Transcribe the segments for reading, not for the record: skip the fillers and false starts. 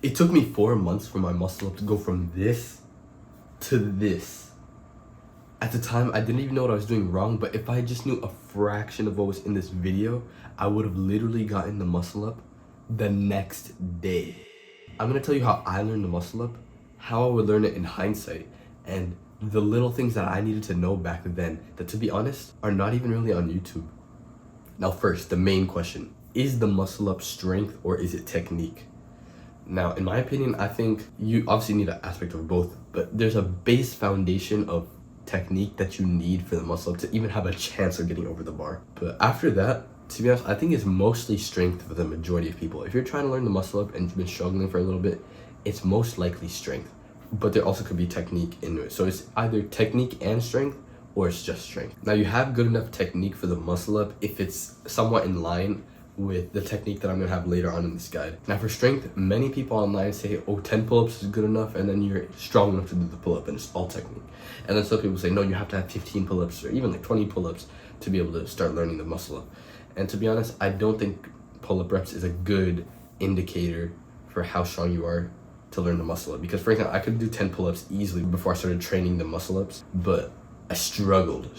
It took me 4 months for my muscle up to go from this to this. At the time, I didn't even know what I was doing wrong, but if I just knew a fraction of what was in this video, I would have literally gotten the muscle up the next day. I'm gonna tell you how I learned the muscle up, how I would learn it in hindsight, and the little things that I needed to know back then that, to be honest, are not even really on YouTube. Now first, the main question. Is the muscle up strength or is it technique? Now, in my opinion, I think you obviously need an aspect of both, but there's a base foundation of technique that you need for the muscle up to even have a chance of getting over the bar. But after that, to be honest, I think it's mostly strength for the majority of people. If you're trying to learn the muscle up and you've been struggling for a little bit, it's most likely strength. But there also could be technique in it. So it's either technique and strength, or it's just strength. Now, you have good enough technique for the muscle up if it's somewhat in line with the technique that I'm gonna have later on in this guide. Now for strength, many people online say, oh, 10 pull-ups is good enough, and then you're strong enough to do the pull-up, and it's all technique. And then some people say, no, you have to have 15 pull-ups or even like 20 pull-ups to be able to start learning the muscle up. And to be honest, I don't think pull-up reps is a good indicator for how strong you are to learn the muscle up. Because for example, I could do 10 pull-ups easily before I started training the muscle ups, but I struggled.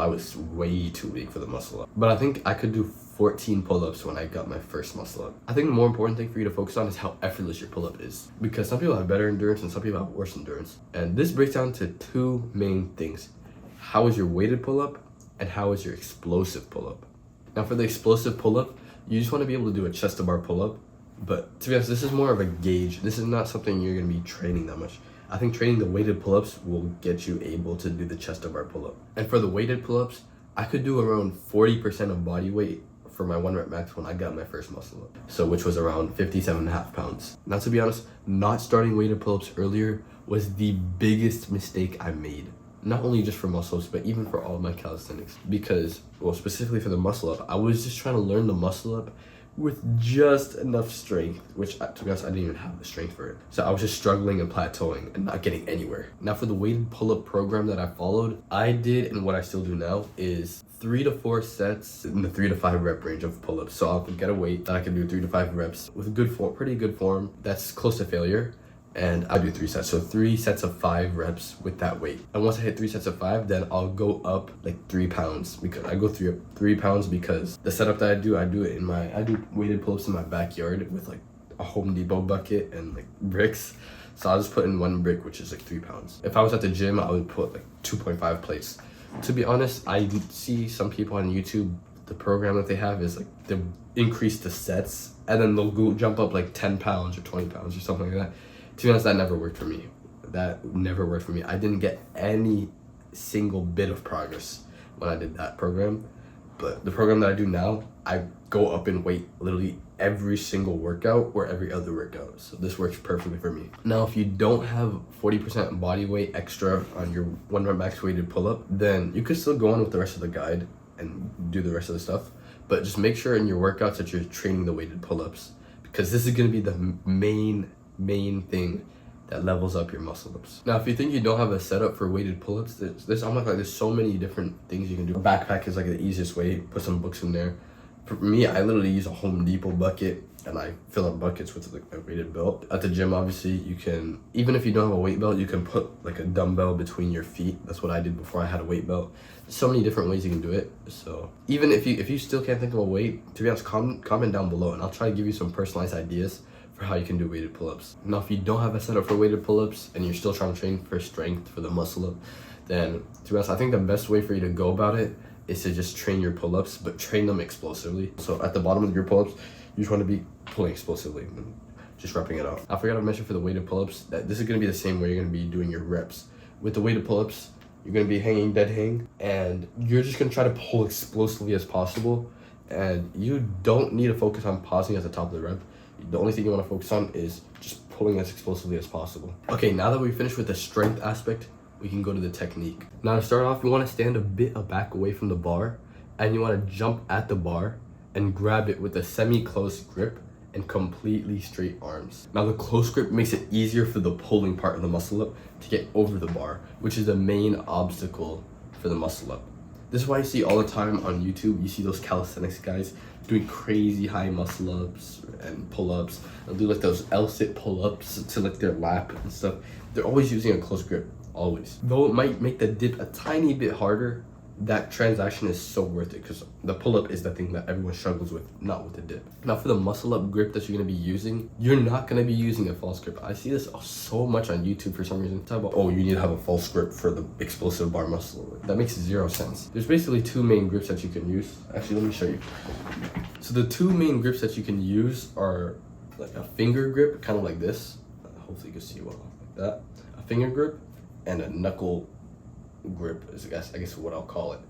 I was way too weak for the muscle up. But I think I could do 14 pull-ups when I got my first muscle up. I think the more important thing for you to focus on is how effortless your pull-up is. Because some people have better endurance and some people have worse endurance. And this breaks down to two main things. How is your weighted pull-up and how is your explosive pull-up? Now for the explosive pull-up, you just want to be able to do a chest to bar pull-up. But to be honest, this is more of a gauge. This is not something you're going to be training that much. I think training the weighted pull-ups will get you able to do the chest to bar pull-up. And for the weighted pull-ups, I could do around 40% of body weight for my 1 rep max when I got my first muscle up. So which was around 57.5 pounds. Now to be honest, not starting weighted pull-ups earlier was the biggest mistake I made. Not only just for muscle ups, but even for all of my calisthenics. Because, well, specifically for the muscle up, I was just trying to learn the muscle up with just enough strength, which to be honest, I didn't even have the strength for it. So I was just struggling and plateauing and not getting anywhere. Now for the weighted pull-up program that I followed, I did, and what I still do now, is 3 to 4 sets in the 3 to 5 rep range of pull-ups. So I'll get a weight that I can do 3 to 5 reps with good form, pretty good form that's close to failure. And I do 3 sets, so 3 sets of 5 reps with that weight. And once I hit 3 sets of 5, then I'll go up like 3 pounds, because I go 3 pounds because the setup that I do it in I do weighted pull-ups in my backyard with like a Home Depot bucket and like bricks. So I'll just put in 1 brick, which is like 3 pounds. If I was at the gym, I would put like 2.5 plates. To be honest, I see some people on YouTube, the program that they have is like they increase the sets and then they'll go jump up like 10 pounds or 20 pounds or something like that. To be honest, that never worked for me. I didn't get any single bit of progress when I did that program. But the program that I do now, I go up in weight literally every single workout or every other workout. So this works perfectly for me. Now, if you don't have 40% body weight extra on your 1 rep max weighted pull-up, then you could still go on with the rest of the guide and do the rest of the stuff. But just make sure in your workouts that you're training the weighted pull-ups, because this is going to be the main thing that levels up your muscle ups. Now, if you think you don't have a setup for weighted pull-ups, there's so many different things you can do. A backpack is like the easiest way. Put some books in there. For me, I literally use a Home Depot bucket and I fill up buckets with like a weighted belt. At the gym, obviously, you can, even if you don't have a weight belt, you can put like a dumbbell between your feet. That's what I did before I had a weight belt. There's so many different ways you can do it. So even if you still can't think of a weight, to be honest, comment down below and I'll try to give you some personalized ideas for how you can do weighted pull-ups. Now, if you don't have a setup for weighted pull-ups and you're still trying to train for strength for the muscle up, then to be honest, I think the best way for you to go about it is to just train your pull-ups, but train them explosively. So at the bottom of your pull-ups, you just want to be pulling explosively and just repping it out. I forgot to mention for the weighted pull-ups that this is going to be the same way you're going to be doing your reps. With the weighted pull-ups, you're going to be hanging dead hang, and you're just going to try to pull explosively as possible. And you don't need to focus on pausing at the top of the rep. The only thing you want to focus on is just pulling as explosively as possible. Okay, now that we finished with the strength aspect, we can go to the technique. Now to start off, you want to stand a bit back away from the bar, and you want to jump at the bar and grab it with a semi-close grip and completely straight arms. Now the close grip makes it easier for the pulling part of the muscle up to get over the bar, which is the main obstacle for the muscle up. This is why you see all the time on YouTube, you see those calisthenics guys doing crazy high muscle ups and pull-ups. They'll do like those L-sit pull-ups to like their lap and stuff. They're always using a close grip, always. Though it might make the dip a tiny bit harder, that transaction is so worth it because the pull-up is the thing that everyone struggles with, not with the dip. Now for the muscle-up grip that you're going to be using, you're not going to be using a false grip. I see this so much on YouTube for some reason. Talk about, oh, you need to have a false grip for the explosive bar muscle. That makes zero sense. There's basically two main grips that you can use. Actually, let me show you. So the two main grips that you can use are like a finger grip, kind of like this. Hopefully you can see well like that. A finger grip and a knuckle grip is I guess what I'll call it.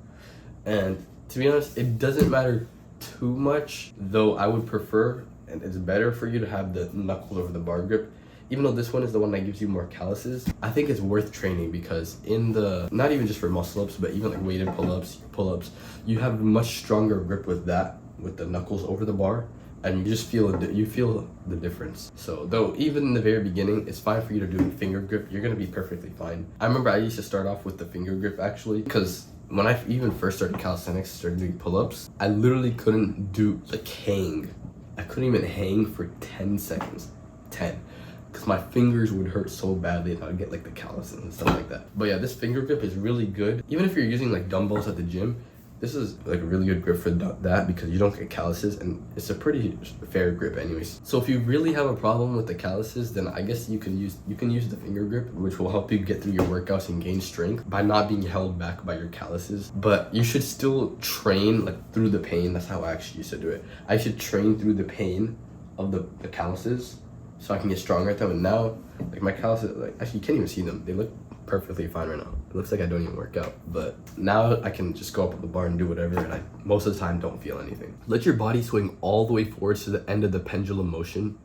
And to be honest, it doesn't matter too much, though I would prefer, and it's better for you to have the knuckles over the bar grip. Even though this one is the one that gives you more calluses, I think it's worth training because in the, not even just for muscle ups, but even like weighted pull-ups, you have a much stronger grip with that, with the knuckles over the bar, and you just feel the difference. So though even in the very beginning, it's fine for you to do a finger grip. You're gonna be perfectly fine. I remember I used to start off with the finger grip actually, because when I even first started calisthenics, started doing pull-ups, I literally couldn't do like hang. I couldn't even hang for 10 seconds. 10. Because my fingers would hurt so badly and I'd get like the calluses and stuff like that. But yeah, this finger grip is really good. Even if you're using like dumbbells at the gym, this is like a really good grip for that because you don't get calluses and it's a pretty fair grip anyways. So if you really have a problem with the calluses, then I guess you can use the finger grip, which will help you get through your workouts and gain strength by not being held back by your calluses. But you should still train like through the pain. That's how I actually used to do it. I should train through the pain of the calluses so I can get stronger at them. And now like my calluses, like actually you can't even see them. They look perfectly fine right now. It looks like I don't even work out, but now I can just go up on the bar and do whatever, and I most of the time don't feel anything. Let your body swing all the way forwards to the end of the pendulum motion,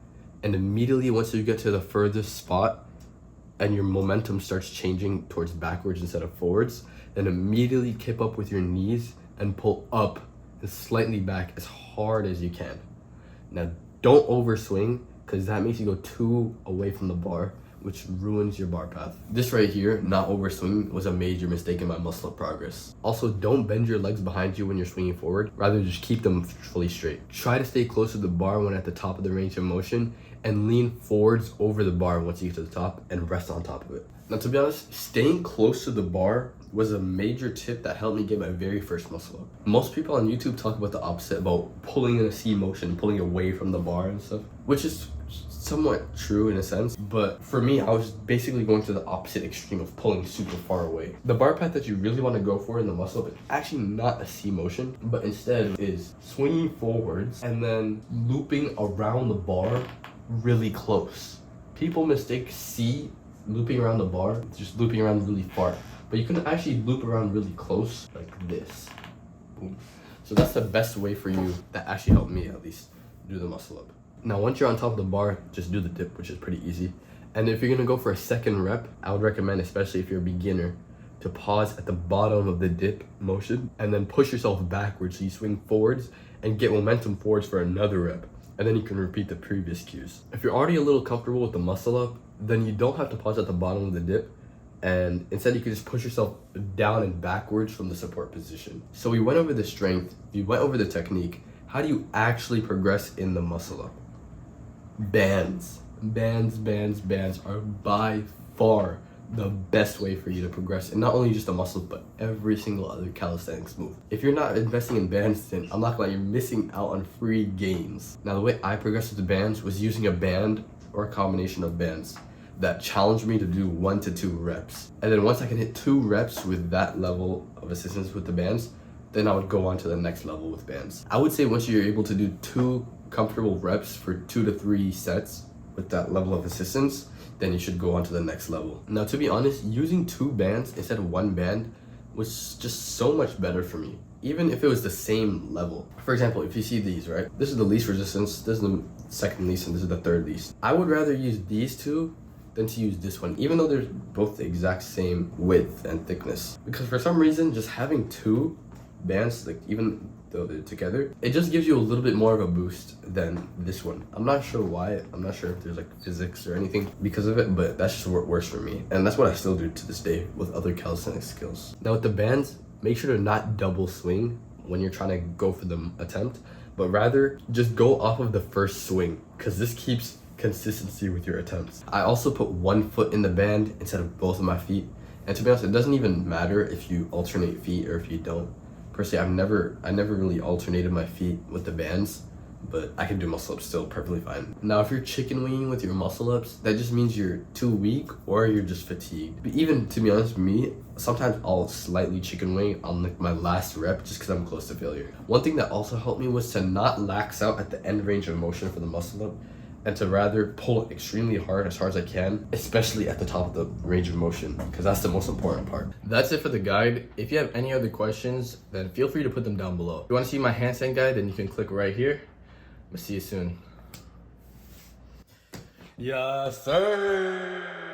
and immediately once you get to the furthest spot and your momentum starts changing towards backwards instead of forwards, then immediately keep up with your knees and pull up and slightly back as hard as you can. Now don't overswing because that makes you go too away from the bar, which ruins your bar path. This right here, not overswinging, was a major mistake in my muscle up progress. Also, don't bend your legs behind you when you're swinging forward. Rather, just keep them fully straight. Try to stay close to the bar when at the top of the range of motion and lean forwards over the bar once you get to the top and rest on top of it. Now, to be honest, staying close to the bar was a major tip that helped me get my very first muscle up. Most people on YouTube talk about the opposite, about pulling in a C motion, pulling away from the bar and stuff, which is somewhat true in a sense, but for me, I was basically going to the opposite extreme of pulling super far away. The bar path that you really want to go for in the muscle up is actually not a C motion, but instead is swinging forwards and then looping around the bar really close. People mistake C, looping around the bar, just looping around really far, but you can actually loop around really close like this. Boom. So that's the best way for you, that actually helped me at least, do the muscle up. Now, once you're on top of the bar, just do the dip, which is pretty easy. And if you're gonna go for a second rep, I would recommend, especially if you're a beginner, to pause at the bottom of the dip motion and then push yourself backwards so you swing forwards and get momentum forwards for another rep. And then you can repeat the previous cues. If you're already a little comfortable with the muscle up, then you don't have to pause at the bottom of the dip. And instead you can just push yourself down and backwards from the support position. So we went over the strength, we went over the technique. How do you actually progress in the muscle up? Bands are by far the best way for you to progress, and not only just the muscles but every single other calisthenics move. If you're not investing in bands, then I'm not gonna lie, you're missing out on free gains. Now, the way I progressed with the bands was using a band or a combination of bands that challenged me to do 1 to 2 reps, and then once I can hit 2 reps with that level of assistance with the bands, then I would go on to the next level with bands. I would say once you're able to do 2 comfortable reps for 2 to 3 sets with that level of assistance, then you should go on to the next level. Now, to be honest, using 2 bands instead of 1 band was just so much better for me, even if it was the same level. For example, if you see these, right? This is the least resistance, this is the second least, and this is the third least. I would rather use these 2 than to use this one, even though they're both the exact same width and thickness. Because for some reason, just having 2 bands, like even though they're together, it just gives you a little bit more of a boost than this one. I'm not sure why. I'm not sure if there's like physics or anything because of it, but that's just what works for me. And that's what I still do to this day with other calisthenics skills. Now with the bands, make sure to not double swing when you're trying to go for the attempt, but rather just go off of the first swing, because this keeps consistency with your attempts. I also put one foot in the band instead of both of my feet. And to be honest, it doesn't even matter if you alternate feet or if you don't. Personally, I never really alternated my feet with the bands, but I can do muscle ups still perfectly fine. Now, if you're chicken winging with your muscle ups, that just means you're too weak or you're just fatigued. But even, to be honest, me, sometimes I'll slightly chicken wing on like my last rep just because I'm close to failure. One thing that also helped me was to not lax out at the end range of motion for the muscle up, and to rather pull it extremely hard as I can, especially at the top of the range of motion, because that's the most important part. That's it for the guide. If you have any other questions, then feel free to put them down below. If you want to see my handstand guide, then you can click right here. I'll see you soon. Yes, sir.